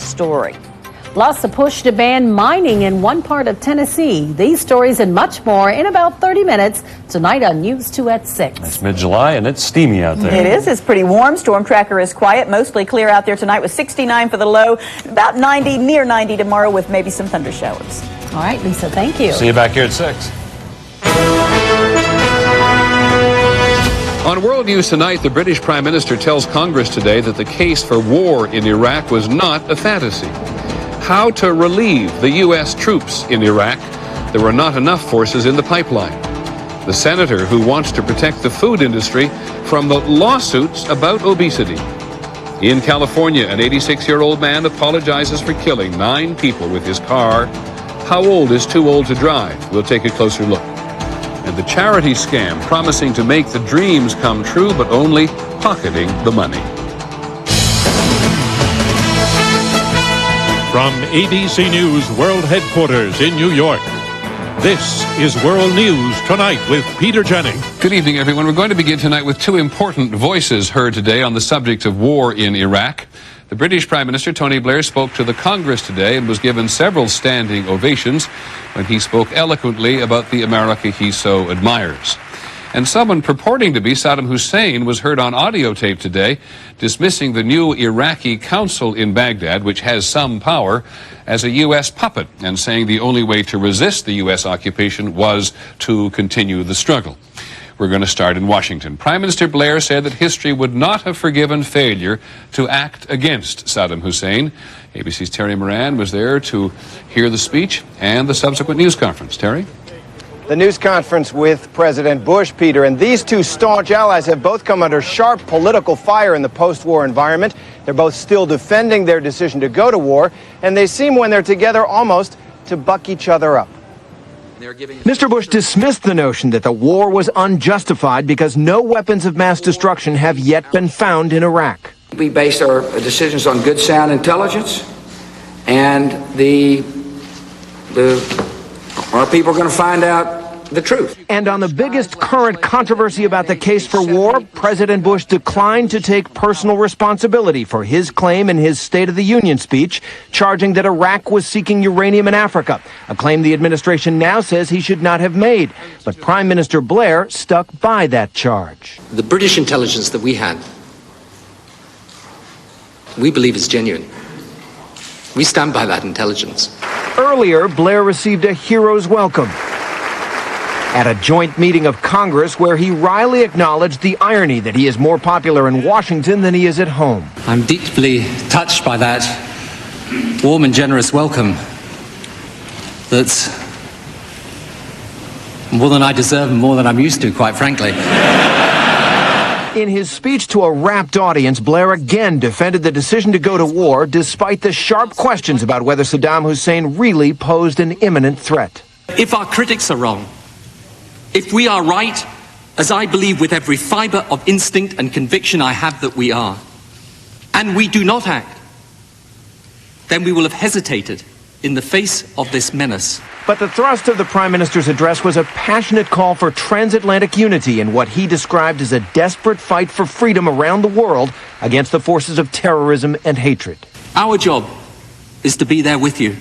Story. Plus, a push to ban mining in one part of Tennessee. These stories and much more in about 30 minutes tonight on News 2 at 6. It's mid-July and it's steamy out there. It is. It's pretty warm. Storm tracker is quiet. Mostly clear out there tonight with 69 for the low. About 90, near 90 tomorrow with maybe some thunder showers. All right, Lisa, thank you. See you back here at 6. On World News Tonight, the British Prime Minister tells Congress today that the case for war in Iraq was not a fantasy. How to relieve the U.S. troops in Iraq. There were not enough forces in the pipeline. The senator who wants to protect the food industry from the lawsuits about obesity. In California, an 86-year-old man apologizes for killing 9 people with his car. How old is too old to drive? We'll take a closer look. And the charity scam promising to make the dreams come true, but only pocketing the money. From ABC News World Headquarters in New York, this is World News Tonight with Peter Jennings. Good evening, everyone. We're going to begin tonight with 2 important voices heard today on the subject of war in Iraq. The British Prime Minister, Tony Blair, spoke to the Congress today and was given several standing ovations when he spoke eloquently about the America he so admires. And someone purporting to be Saddam Hussein was heard on audio tape today dismissing the new Iraqi council in Baghdad, which has some power, as a U.S. puppet and saying the only way to resist the U.S. occupation was to continue the struggle. We're going to start in Washington. Prime Minister Blair said that history would not have forgiven failure to act against Saddam Hussein. ABC's Terry Moran was there to hear the speech and the subsequent news conference. Terry? The news conference with President Bush, Peter, and these 2 staunch allies have both come under sharp political fire in the post-war environment. They're both still defending their decision to go to war, and they seem, when they're together, almost to buck each other up. Mr. Bush dismissed the notion that the war was unjustified because no weapons of mass destruction have yet been found in Iraq. We base our decisions on good, sound intelligence, and our people are going to find out the truth. And on the biggest current controversy about the case for war, President Bush declined to take personal responsibility for his claim in his State of the Union speech, charging that Iraq was seeking uranium in Africa, a claim the administration now says he should not have made. But Prime Minister Blair stuck by that charge. The British intelligence that we had, we believe is genuine. We stand by that intelligence. Earlier, Blair received a hero's welcome at a joint meeting of Congress where he wryly acknowledged the irony that he is more popular in Washington than he is at home. I'm deeply touched by that warm and generous welcome. That's more than I deserve and more than I'm used to, quite frankly. In his speech to a rapt audience, Blair again defended the decision to go to war despite the sharp questions about whether Saddam Hussein really posed an imminent threat. If our critics are wrong, if we are right, as I believe with every fiber of instinct and conviction I have that we are, and we do not act, then we will have hesitated in the face of this menace. But the thrust of the Prime Minister's address was a passionate call for transatlantic unity in what he described as a desperate fight for freedom around the world against the forces of terrorism and hatred. Our job is to be there with you.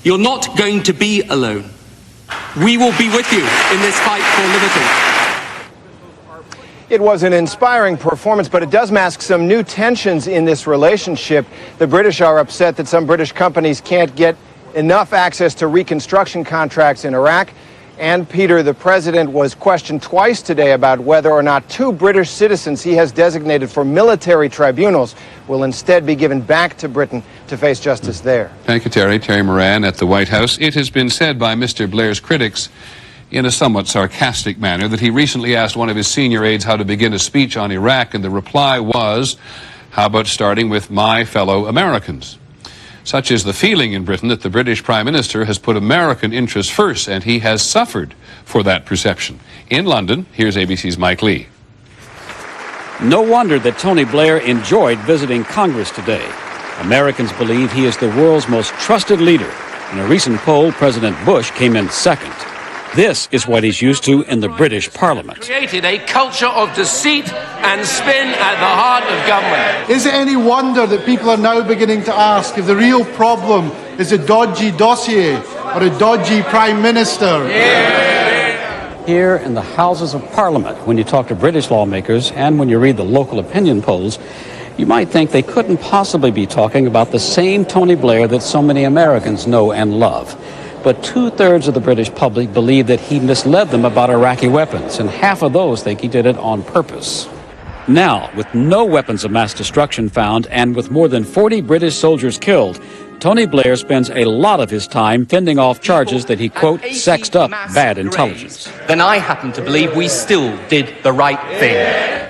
You're not going to be alone. We will be with you in this fight for liberty. It was an inspiring performance, but it does mask some new tensions in this relationship. The British are upset that some British companies can't get enough access to reconstruction contracts in Iraq. And Peter, the president, was questioned twice today about whether or not 2 British citizens he has designated for military tribunals will instead be given back to Britain to face justice there. Thank you, Terry. Terry Moran at the White House. It has been said by Mr. Blair's critics in a somewhat sarcastic manner that he recently asked one of his senior aides how to begin a speech on Iraq, and the reply was, how about starting with my fellow Americans? Such is the feeling in Britain that the British Prime Minister has put American interests first, and he has suffered for that perception. In London, here's ABC's Mike Lee. No wonder that Tony Blair enjoyed visiting Congress today. Americans believe he is the world's most trusted leader. In a recent poll, President Bush came in second. This is what he's used to in the British Parliament. Created a culture of deceit and spin at the heart of government. Is it any wonder that people are now beginning to ask if the real problem is a dodgy dossier or a dodgy Prime Minister? Here in the Houses of Parliament, when you talk to British lawmakers and when you read the local opinion polls, you might think they couldn't possibly be talking about the same Tony Blair that so many Americans know and love. But 2/3 of the British public believe that he misled them about Iraqi weapons, and half of those think he did it on purpose. Now, with no weapons of mass destruction found and with more than 40 British soldiers killed, Tony Blair spends a lot of his time fending off charges that he, quote, sexed up bad intelligence. Then I happen to believe we still did the right thing.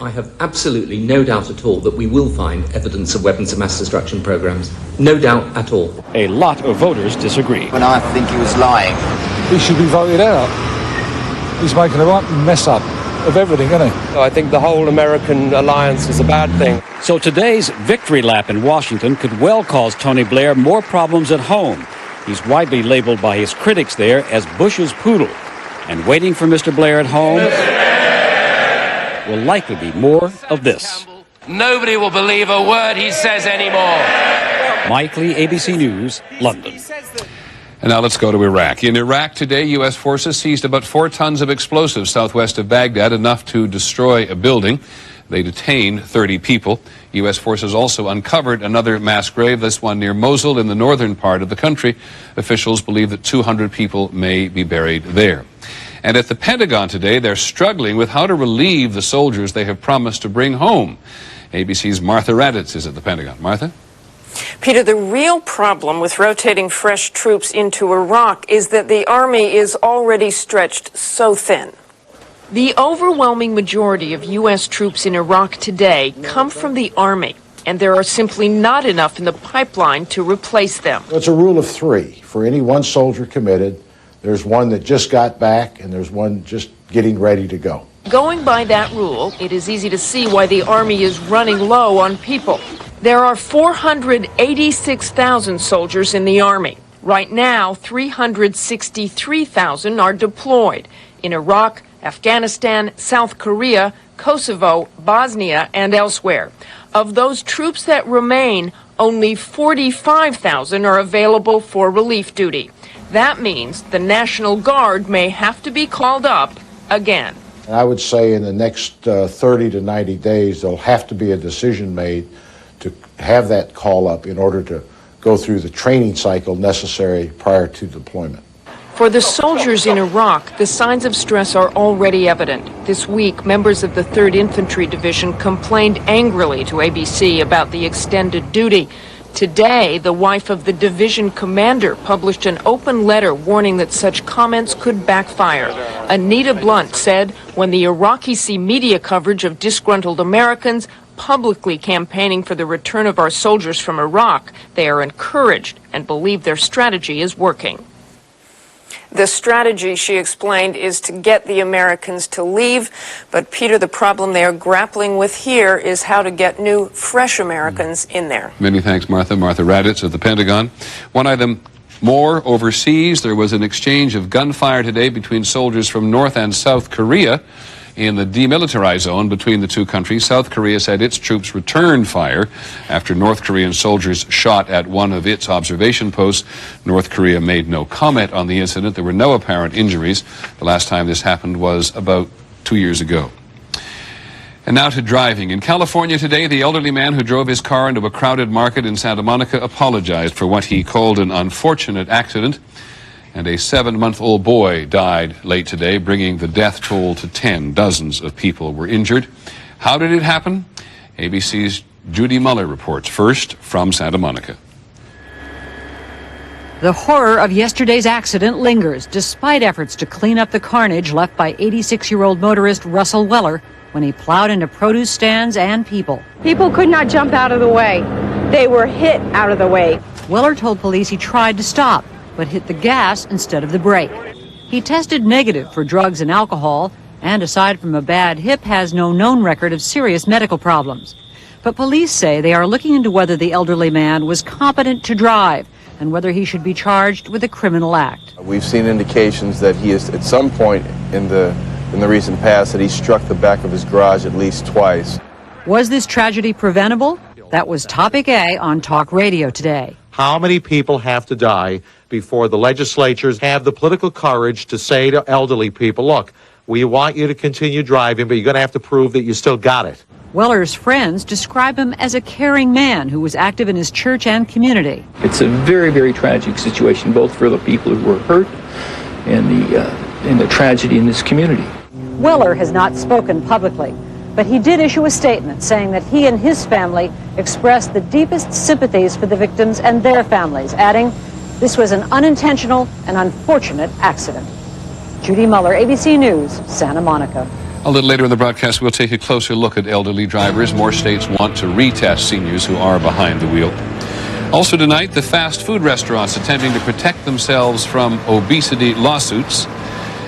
I have absolutely no doubt at all that we will find evidence of weapons of mass destruction programs. No doubt at all. A lot of voters disagree. When I think he was lying. He should be voted out. He's making a right mess up of everything, isn't he? I think the whole American alliance is a bad thing. So today's victory lap in Washington could well cause Tony Blair more problems at home. He's widely labeled by his critics there as Bush's poodle. And waiting for Mr. Blair at home will likely be more of this. Nobody will believe a word he says anymore. Mike Lee, ABC News, London. And now let's go to Iraq. In Iraq today, U.S. forces seized about 4 tons of explosives southwest of Baghdad, enough to destroy a building. They detained 30 people. U.S. forces also uncovered another mass grave, this one near Mosul in the northern part of the country. Officials believe that 200 people may be buried there. And at the Pentagon today, they're struggling with how to relieve the soldiers they have promised to bring home. ABC's Martha Raddatz is at the Pentagon. Martha? Peter, the real problem with rotating fresh troops into Iraq is that the army is already stretched so thin. The overwhelming majority of U.S. troops in Iraq today come from the army, and there are simply not enough in the pipeline to replace them. It's a rule of 3. For any one soldier committed, there's one that just got back, and there's one just getting ready to go. Going by that rule, it is easy to see why the army is running low on people. There are 486,000 soldiers in the army. Right now, 363,000 are deployed in Iraq, Afghanistan, South Korea, Kosovo, Bosnia, and elsewhere. Of those troops that remain, only 45,000 are available for relief duty. That means the National Guard may have to be called up again. I would say in the next 30 to 90 days, there'll have to be a decision made to have that call up in order to go through the training cycle necessary prior to deployment. For the soldiers in Iraq, the signs of stress are already evident. This week, members of the 3rd Infantry Division complained angrily to ABC about the extended duty. Today, the wife of the division commander published an open letter warning that such comments could backfire. Anita Blunt said, when the Iraqis see media coverage of disgruntled Americans publicly campaigning for the return of our soldiers from Iraq, they are encouraged and believe their strategy is working. The strategy, she explained, is to get the Americans to leave. But, Peter, the problem they are grappling with here is how to get new, fresh Americans in there. Many thanks, Martha. Martha Raddatz of the Pentagon. One item more overseas. There was an exchange of gunfire today between soldiers from North and South Korea in the demilitarized zone between the two countries. South Korea said its troops returned fire after North Korean soldiers shot at one of its observation posts. North Korea made no comment on the incident. There were no apparent injuries. The last time this happened was about 2 years ago. And now to driving. In California today, the elderly man who drove his car into a crowded market in Santa Monica apologized for what he called an unfortunate accident. And a 7-month-old boy died late today, bringing the death toll to 10. Dozens of people were injured. How did it happen? ABC's Judy Muller reports first from Santa Monica. The horror of yesterday's accident lingers, despite efforts to clean up the carnage left by 86-year-old motorist Russell Weller when he plowed into produce stands and people. People could not jump out of the way. They were hit out of the way. Weller told police he tried to stop, but hit the gas instead of the brake. He tested negative for drugs and alcohol, and aside from a bad hip, has no known record of serious medical problems. But police say they are looking into whether the elderly man was competent to drive. and whether he should be charged with a criminal act. We've seen indications that he is, at some point in the recent past, that he struck the back of his garage at least twice. Was this tragedy preventable? That was Topic A on Talk Radio today. How many people have to die before the legislatures have the political courage to say to elderly people, look, we want you to continue driving, but you're going to have to prove that you still got it. Weller's friends describe him as a caring man who was active in his church and community. It's a very, very tragic situation, both for the people who were hurt and the tragedy in this community. Weller has not spoken publicly, but he did issue a statement saying that he and his family expressed the deepest sympathies for the victims and their families, adding, "This was an unintentional and unfortunate accident." Judy Muller, ABC News, Santa Monica. A little later in the broadcast, we'll take a closer look at elderly drivers. More states want to retest seniors who are behind the wheel. Also tonight, the fast food restaurants attempting to protect themselves from obesity lawsuits,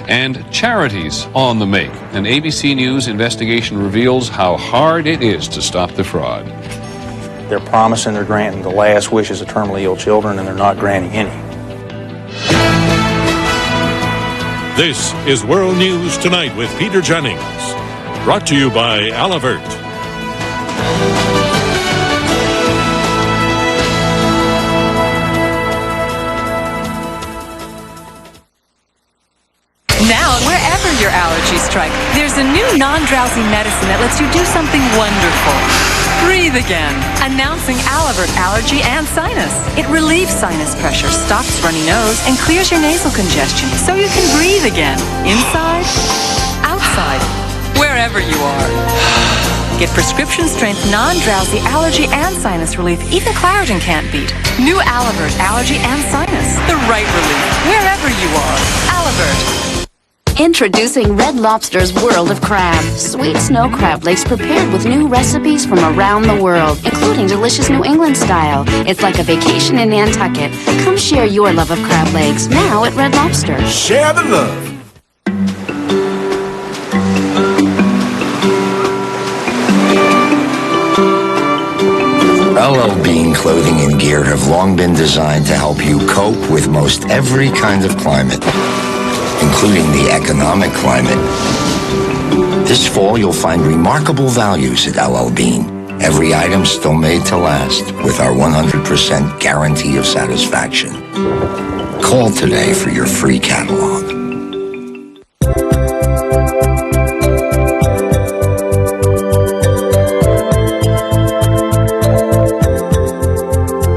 and charities on the make. An ABC News investigation reveals how hard it is to stop the fraud. They're promising they're granting the last wishes of terminally ill children, and they're not granting any. This is World News Tonight with Peter Jennings. Brought to you by Alivert. Now, wherever your allergies strike, there's a new non-drowsy medicine that lets you do something wonderful. Breathe again. Announcing Alivert Allergy and Sinus. It relieves sinus pressure, stops runny nose, and clears your nasal congestion so you can breathe again. Inside, outside, wherever you are. Get prescription-strength, non-drowsy allergy and sinus relief even Claritin can't beat. New Alivert Allergy and Sinus. The right relief, wherever you are. Alivert. Introducing Red Lobster's World of Crab. Sweet snow crab legs prepared with new recipes from around the world, including delicious New England style. It's like a vacation in Nantucket. Come share your love of crab legs now at Red Lobster. Share the love. LL Bean clothing and gear have long been designed to help you cope with most every kind of climate, including the economic climate. This fall, you'll find remarkable values at LL Bean. Every item still made to last with our 100% guarantee of satisfaction. Call today for your free catalog.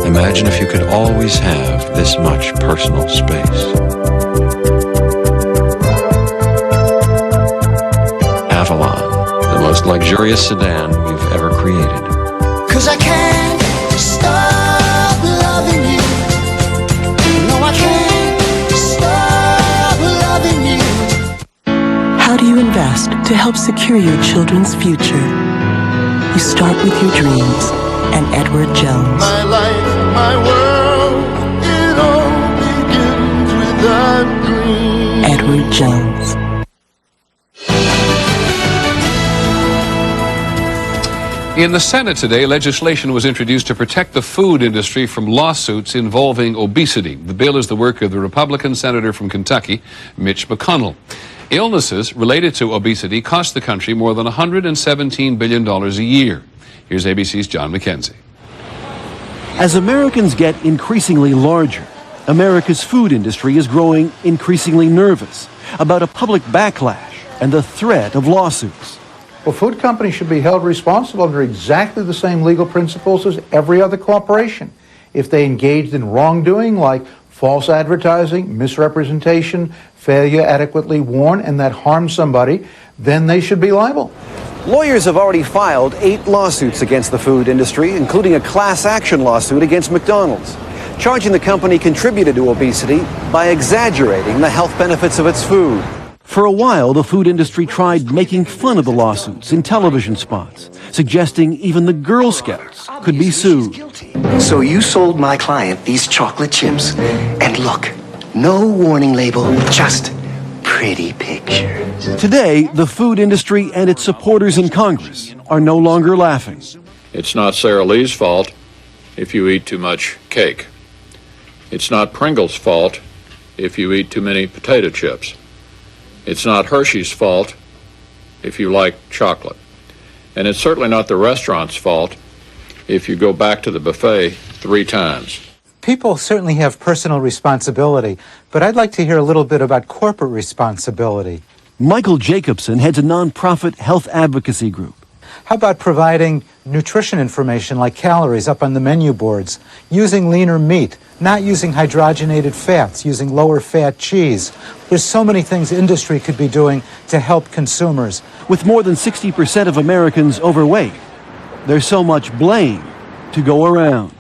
Imagine if you could always have this much personal space. Avalon, the most luxurious sedan we've ever created. 'Cause I can't stop loving you. No, I can't stop loving you. How do you invest to help secure your children's future? You start with your dreams and Edward Jones. My life, my world, it all begins with a dream. Edward Jones. In the Senate today, legislation was introduced to protect the food industry from lawsuits involving obesity. The bill is the work of the Republican senator from Kentucky, Mitch McConnell. Illnesses related to obesity cost the country more than $117 billion a year. Here's ABC's John McKenzie. As Americans get increasingly larger, America's food industry is growing increasingly nervous about a public backlash and the threat of lawsuits. Well, food companies should be held responsible under exactly the same legal principles as every other corporation. If they engaged in wrongdoing like false advertising, misrepresentation, failure adequately warn, and that harms somebody, then they should be liable. Lawyers have already filed 8 lawsuits against the food industry, including a class action lawsuit against McDonald's, charging the company contributed to obesity by exaggerating the health benefits of its food. For a while, the food industry tried making fun of the lawsuits in television spots, suggesting even the Girl Scouts could be sued. So you sold my client these chocolate chips, and look, no warning label, just pretty pictures. Today, the food industry and its supporters in Congress are no longer laughing. It's not Sara Lee's fault if you eat too much cake. It's not Pringles' fault if you eat too many potato chips. It's not Hershey's fault if you like chocolate. And it's certainly not the restaurant's fault if you go back to the buffet 3 times. People certainly have personal responsibility, but I'd like to hear a little bit about corporate responsibility. Michael Jacobson heads a nonprofit health advocacy group. How about providing nutrition information like calories up on the menu boards, using leaner meat, not using hydrogenated fats, using lower fat cheese? There's so many things industry could be doing to help consumers. With more than 60% of Americans overweight, there's so much blame to go around.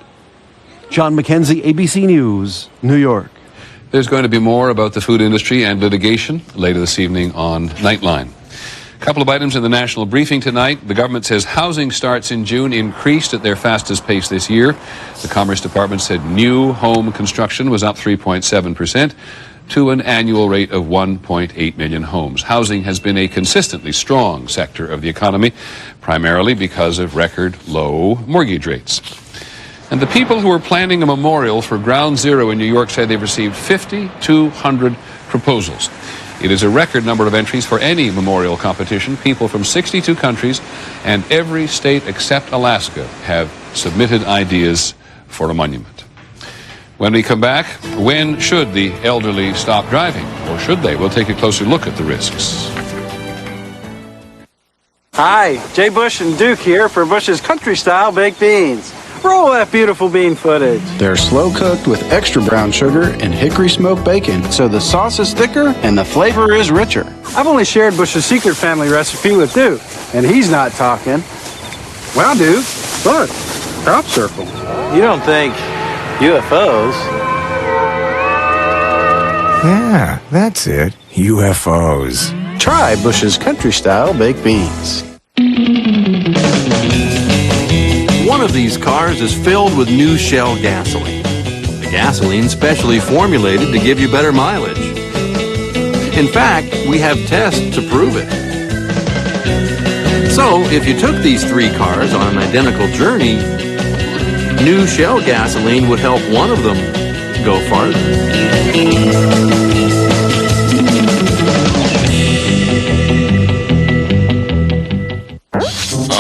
John McKenzie, ABC News, New York. There's going to be more about the food industry and litigation later this evening on Nightline. A couple of items in the national briefing tonight. The government says housing starts in June increased at their fastest pace this year. The Commerce Department said new home construction was up 3.7% to an annual rate of 1.8 million homes. Housing has been a consistently strong sector of the economy, primarily because of record low mortgage rates. And the people who are planning a memorial for Ground Zero in New York say they've received 5,200 proposals. It is a record number of entries for any memorial competition. People from 62 countries and every state except Alaska have submitted ideas for a monument. When we come back, when should the elderly stop driving? Or should they? We'll take a closer look at the risks. Hi, Jay Bush and Duke here for Bush's Country Style Baked Beans. Roll that beautiful bean footage. They're slow cooked with extra brown sugar and hickory smoked bacon, so the sauce is thicker and the flavor is richer. I've only shared Bush's secret family recipe with Duke, and he's not talking. Wow, Duke, look, crop circles. You don't think UFOs? Yeah, that's it. UFOs. Try Bush's Country Style Baked Beans. One of these cars is filled with new Shell gasoline. The gasoline's specially formulated to give you better mileage. In fact, we have tests to prove it. So, if you took these 3 cars on an identical journey, new Shell gasoline would help one of them go farther.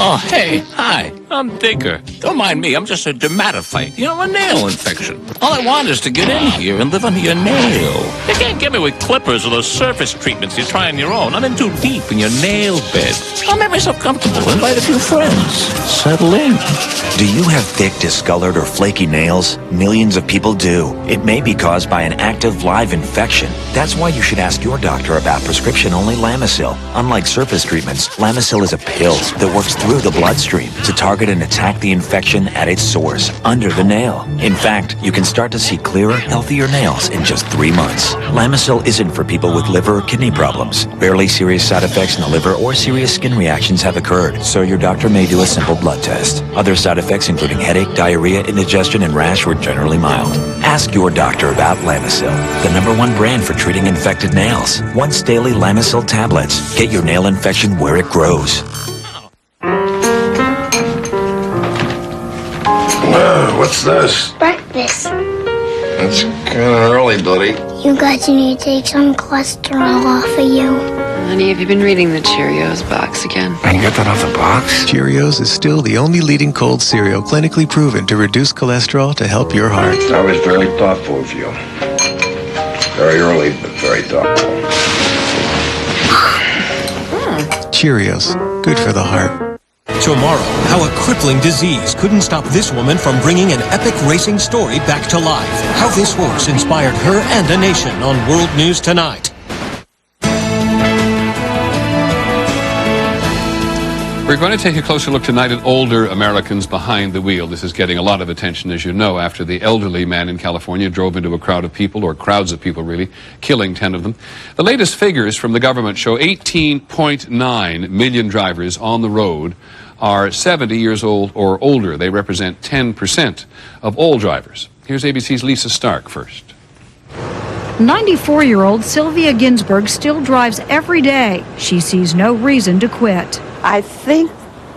Oh, hey, hi, I'm Digger. Don't mind me, I'm just a dermatophyte. You know, a nail infection. All I want is to get in here and live under your nail. You can't get me with clippers or those surface treatments you try on your own. I'm in too deep in your nail bed. I'll make myself comfortable, invite a few friends. Settle in. Do you have thick, discolored, or flaky nails? Millions of people do. It may be caused by an active live infection. That's why you should ask your doctor about prescription-only Lamisil. Unlike surface treatments, Lamisil is a pill that works through the bloodstream to target and attack the infection at its source, under the nail. In fact, you can start to see clearer, healthier nails in just 3 months. Lamisil isn't for people with liver or kidney problems. Barely serious side effects in the liver or serious skin reactions have occurred, so your doctor may do a simple blood test. Other side effects including headache, diarrhea, indigestion, and rash were generally mild. Ask your doctor about Lamisil, the #1 brand for treating infected nails. Once daily Lamisil tablets. Get your nail infection where it grows. What's this? Breakfast. It's kind of early, buddy. You guys need to take some cholesterol off of you. Honey, have you been reading the Cheerios box again? You got that off the box? Cheerios is still the only leading cold cereal clinically proven to reduce cholesterol to help your heart. That was very thoughtful of you. Very early, but very thoughtful. Cheerios, good for the heart. Tomorrow, how a crippling disease couldn't stop this woman from bringing an epic racing story back to life. How this horse inspired her and a nation on World News Tonight. We're going to take a closer look tonight at older Americans behind the wheel. This is getting a lot of attention, as you know, after the elderly man in California drove into a crowd of people, or crowds of people really, killing 10 of them. The latest figures from the government show 18.9 million drivers on the road are 70 years old or older. They represent 10% of all drivers. Here's ABC's Lisa Stark first. 94-year-old Sylvia Ginsburg still drives every day. She sees no reason to quit. I think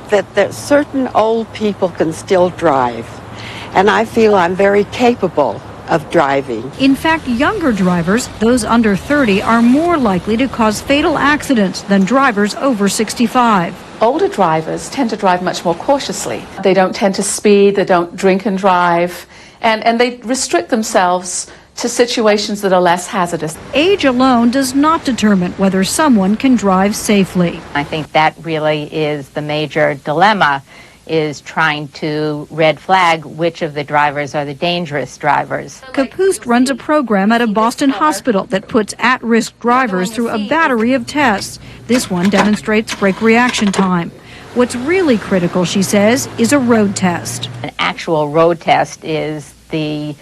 that certain old people can still drive, and I feel I'm very capable of driving. In fact, younger drivers, those under 30, are more likely to cause fatal accidents than drivers over 65. Older drivers tend to drive much more cautiously. They don't tend to speed, they don't drink and drive, and they restrict themselves to situations that are less hazardous. Age alone does not determine whether someone can drive safely. I think that really is the major dilemma, is trying to red flag which of the drivers are the dangerous drivers. Capoust runs a program at a Boston hospital that puts at-risk drivers through a battery of tests. This one demonstrates brake reaction time. What's really critical, she says, is a road test. An actual road test is the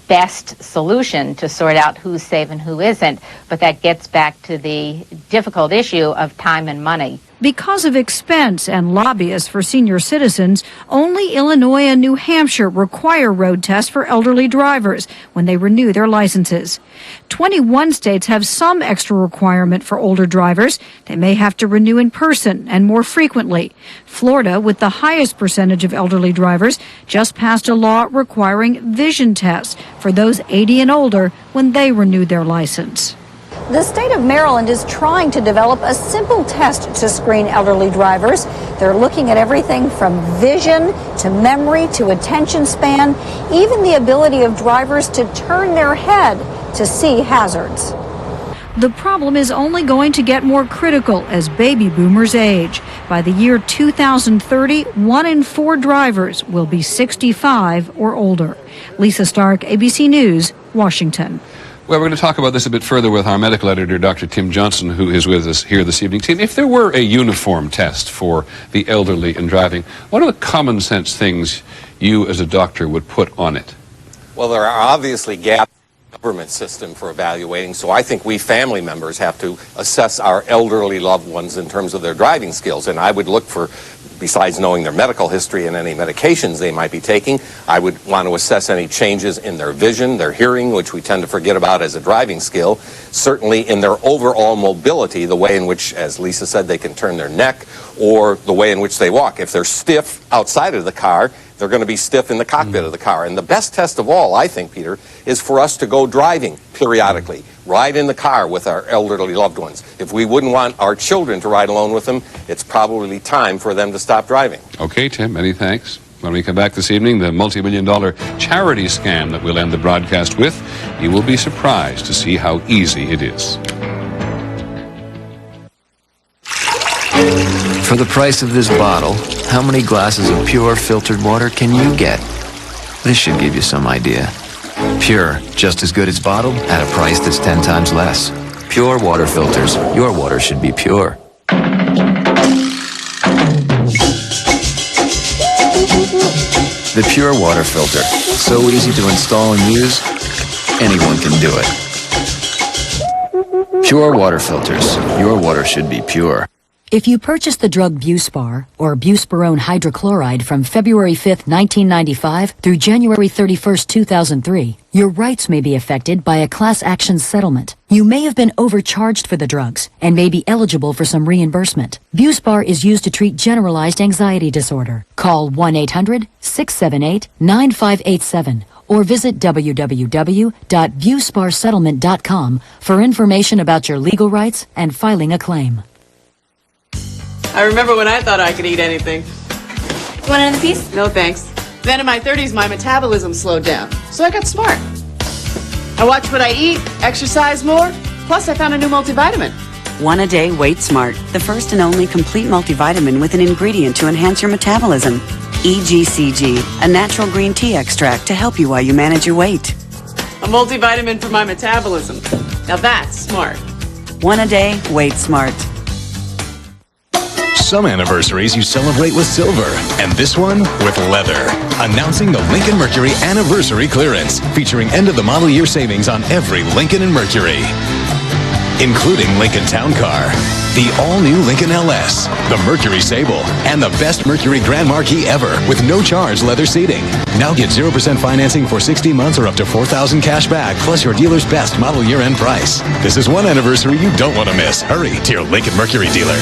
best solution to sort out who's safe and who isn't, but that gets back to the difficult issue of time and money. Because of expense and lobbyists for senior citizens, only Illinois and New Hampshire require road tests for elderly drivers when they renew their licenses. 21 states have some extra requirement for older drivers. They may have to renew in person and more frequently. Florida, with the highest percentage of elderly drivers, just passed a law requiring vision tests for those 80 and older when they renew their license. The state of Maryland is trying to develop a simple test to screen elderly drivers. They're looking at everything from vision to memory to attention span, even the ability of drivers to turn their head to see hazards. The problem is only going to get more critical as baby boomers age. By the year 2030, 1 in 4 drivers will be 65 or older. Lisa Stark, ABC News, Washington. Well, we're going to talk about this a bit further with our medical editor, Dr. Tim Johnson, who is with us here this evening. Tim, if there were a uniform test for the elderly in driving, what are the common sense things you as a doctor would put on it? Well, there are obviously gaps in the government system for evaluating, so I think we family members have to assess our elderly loved ones in terms of their driving skills, and I would look for, besides knowing their medical history and any medications they might be taking, I would want to assess any changes in their vision, their hearing, which we tend to forget about as a driving skill, certainly in their overall mobility, the way in which, as Lisa said, they can turn their neck, or the way in which they walk. If they're stiff outside of the car, they're going to be stiff in the cockpit of the car. And the best test of all, I think, Peter, is for us to go driving periodically, ride in the car with our elderly loved ones. If we wouldn't want our children to ride alone with them, it's probably time for them to stop driving. Okay, Tim, many thanks. When we come back this evening, the multi-million-dollar charity scam that we'll end the broadcast with, you will be surprised to see how easy it is. For the price of this bottle, how many glasses of pure filtered water can you get? This should give you some idea. Pure, just as good as bottled, at a price that's 10 times less. Pure water filters. Your water should be pure. The Pure Water Filter. So easy to install and use, anyone can do it. Pure Water Filters. Your water should be pure. If you purchase the drug Buspar, or buspirone hydrochloride from February 5, 1995 through January 31, 2003, your rights may be affected by a class action settlement. You may have been overcharged for the drugs and may be eligible for some reimbursement. Buspar is used to treat generalized anxiety disorder. Call 1-800-678-9587 or visit www.busparsettlement.com for information about your legal rights and filing a claim. I remember when I thought I could eat anything. You want another piece? No, thanks. Then in my 30s, my metabolism slowed down, so I got smart. I watch what I eat, exercise more, plus I found a new multivitamin. One a day Weight Smart, the first and only complete multivitamin with an ingredient to enhance your metabolism. EGCG, a natural green tea extract to help you while you manage your weight. A multivitamin for my metabolism. Now that's smart. One a day Weight Smart. Some anniversaries you celebrate with silver, and this one with leather. Announcing the Lincoln Mercury Anniversary Clearance, featuring end-of-the-model year savings on every Lincoln and Mercury, including Lincoln Town Car, the all-new Lincoln LS, the Mercury Sable, and the best Mercury Grand Marquis ever with no-charge leather seating. Now get 0% financing for 60 months or up to $4,000 cash back, plus your dealer's best model year-end price. This is one anniversary you don't want to miss. Hurry to your Lincoln Mercury dealer.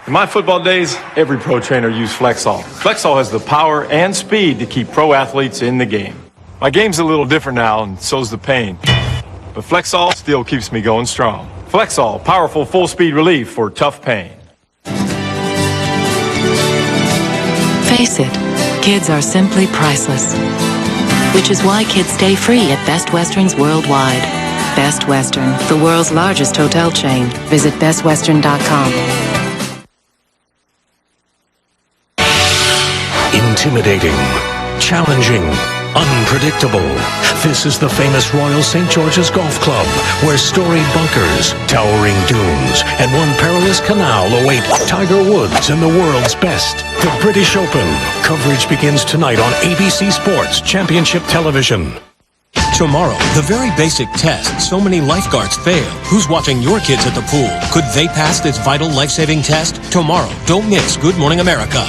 In my football days, every pro trainer used Flexall. Flexall has the power and speed to keep pro athletes in the game. My game's a little different now, and so's the pain. But Flexall still keeps me going strong. Flexall, powerful full-speed relief for tough pain. Face it, kids are simply priceless. Which is why kids stay free at Best Westerns worldwide. Best Western, the world's largest hotel chain. Visit bestwestern.com. Intimidating, challenging, unpredictable. This is the famous Royal St. George's Golf Club, where storied bunkers, towering dunes, and one perilous canal await Tiger Woods and the world's best. The British Open. Coverage begins tonight on ABC Sports Championship Television. Tomorrow, the very basic test so many lifeguards fail. Who's watching your kids at the pool? Could they pass this vital life-saving test? Tomorrow, don't miss Good Morning America.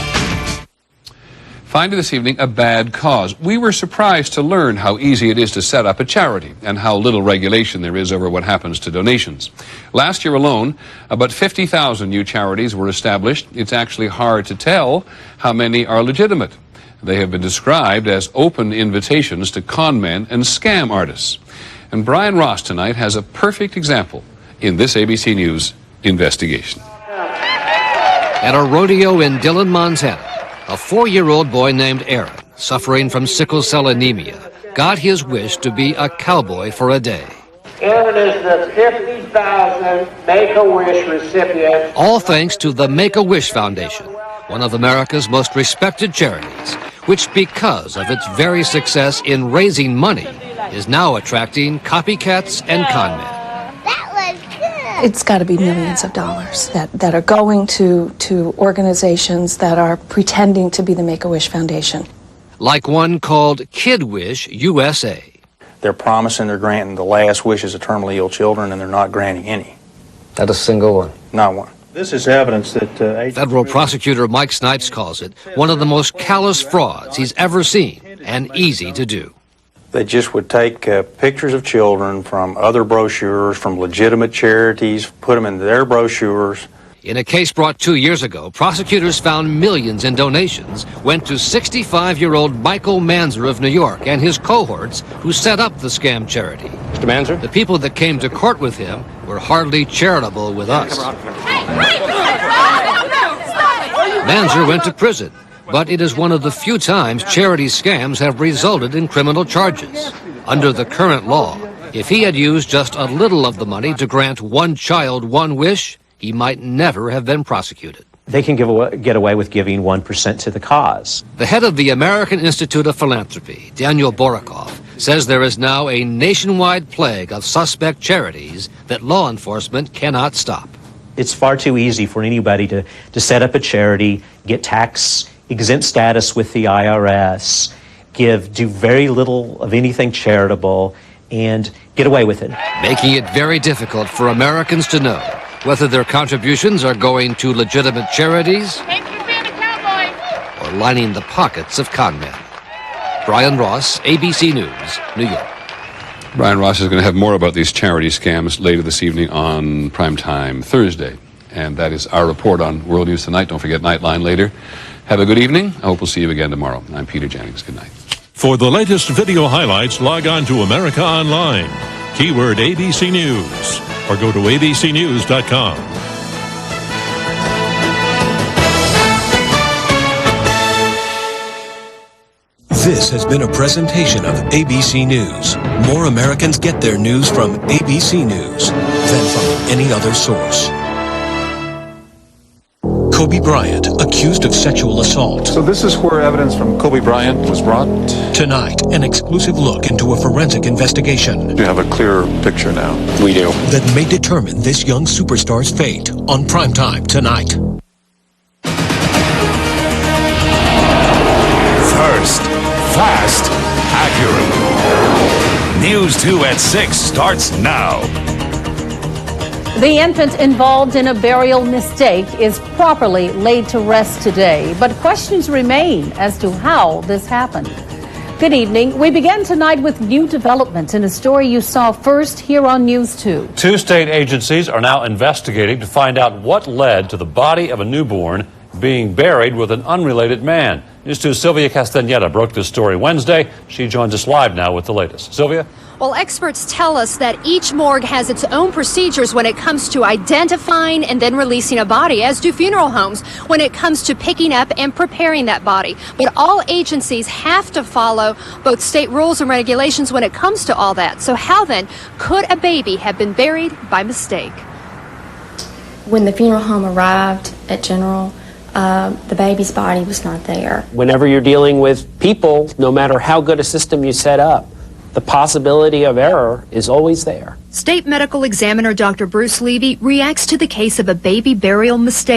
Finally this evening, a bad cause. We were surprised to learn how easy it is to set up a charity and how little regulation there is over what happens to donations. Last year alone, about 50,000 new charities were established. It's actually hard to tell how many are legitimate. They have been described as open invitations to con men and scam artists. And Brian Ross tonight has a perfect example in this ABC News investigation. At a rodeo in Dillon, Montana, a 4-year-old boy named Aaron, suffering from sickle cell anemia, got his wish to be a cowboy for a day. Aaron is the 50,000 Make-A-Wish recipient. All thanks to the Make-A-Wish Foundation, one of America's most respected charities, which, because of its very success in raising money, is now attracting copycats and con men. It's got to be millions of dollars that are going to organizations that are pretending to be the Make-A-Wish Foundation. Like one called KidWish USA. They're promising they're granting the last wishes of terminally ill children, and they're not granting any. Not a single one? Not one. This is evidence that... Federal prosecutor Mike Snipes calls it one of the most callous frauds he's ever seen, and easy to do. They just would take pictures of children from other brochures, from legitimate charities, put them in their brochures. In a case brought 2 years ago, prosecutors found millions in donations went to 65-year-old Michael Manzer of New York and his cohorts who set up the scam charity. Mr. Manzer? The people that came to court with him were hardly charitable with us. Manzer went to prison, but it is one of the few times charity scams have resulted in criminal charges. Under the current law, if he had used just a little of the money to grant one child one wish, he might never have been prosecuted. They can get away with giving 1% to the cause. The head of the American Institute of Philanthropy, Daniel Borokoff, says there is now a nationwide plague of suspect charities that law enforcement cannot stop. It's far too easy for anybody to set up a charity, get tax-exempt status with the IRS, do very little of anything charitable, and get away with it. Making it very difficult for Americans to know whether their contributions are going to legitimate charities or lining the pockets of con men. Brian Ross, ABC News, New York. Brian Ross is going to have more about these charity scams later this evening on Primetime Thursday. And that is our report on World News Tonight. Don't forget Nightline later. Have a good evening. I hope we'll see you again tomorrow. I'm Peter Jennings. Good night. For the latest video highlights, log on to America Online. Keyword ABC News. Or go to abcnews.com. This has been a presentation of ABC News. More Americans get their news from ABC News than from any other source. Kobe Bryant, accused of sexual assault. So this is where evidence from Kobe Bryant was brought? Tonight, an exclusive look into a forensic investigation. You have a clearer picture now. We do. That may determine this young superstar's fate on Primetime tonight. First, fast, accurate. News 2 at 6 starts now. The infant involved in a burial mistake is properly laid to rest today, but questions remain as to how this happened. Good evening. We begin tonight with new developments in a story you saw first here on News 2. 2 state agencies are now investigating to find out what led to the body of a newborn being buried with an unrelated man. News 2's Sylvia Castañeda broke this story Wednesday. She joins us live now with the latest. Sylvia? Well, experts tell us that each morgue has its own procedures when it comes to identifying and then releasing a body, as do funeral homes when it comes to picking up and preparing that body. But all agencies have to follow both state rules and regulations when it comes to all that. So how then could a baby have been buried by mistake? When the funeral home arrived at General, the baby's body was not there. Whenever you're dealing with people, no matter how good a system you set up, the possibility of error is always there. State medical examiner Dr. Bruce Levy reacts to the case of a baby burial mistake.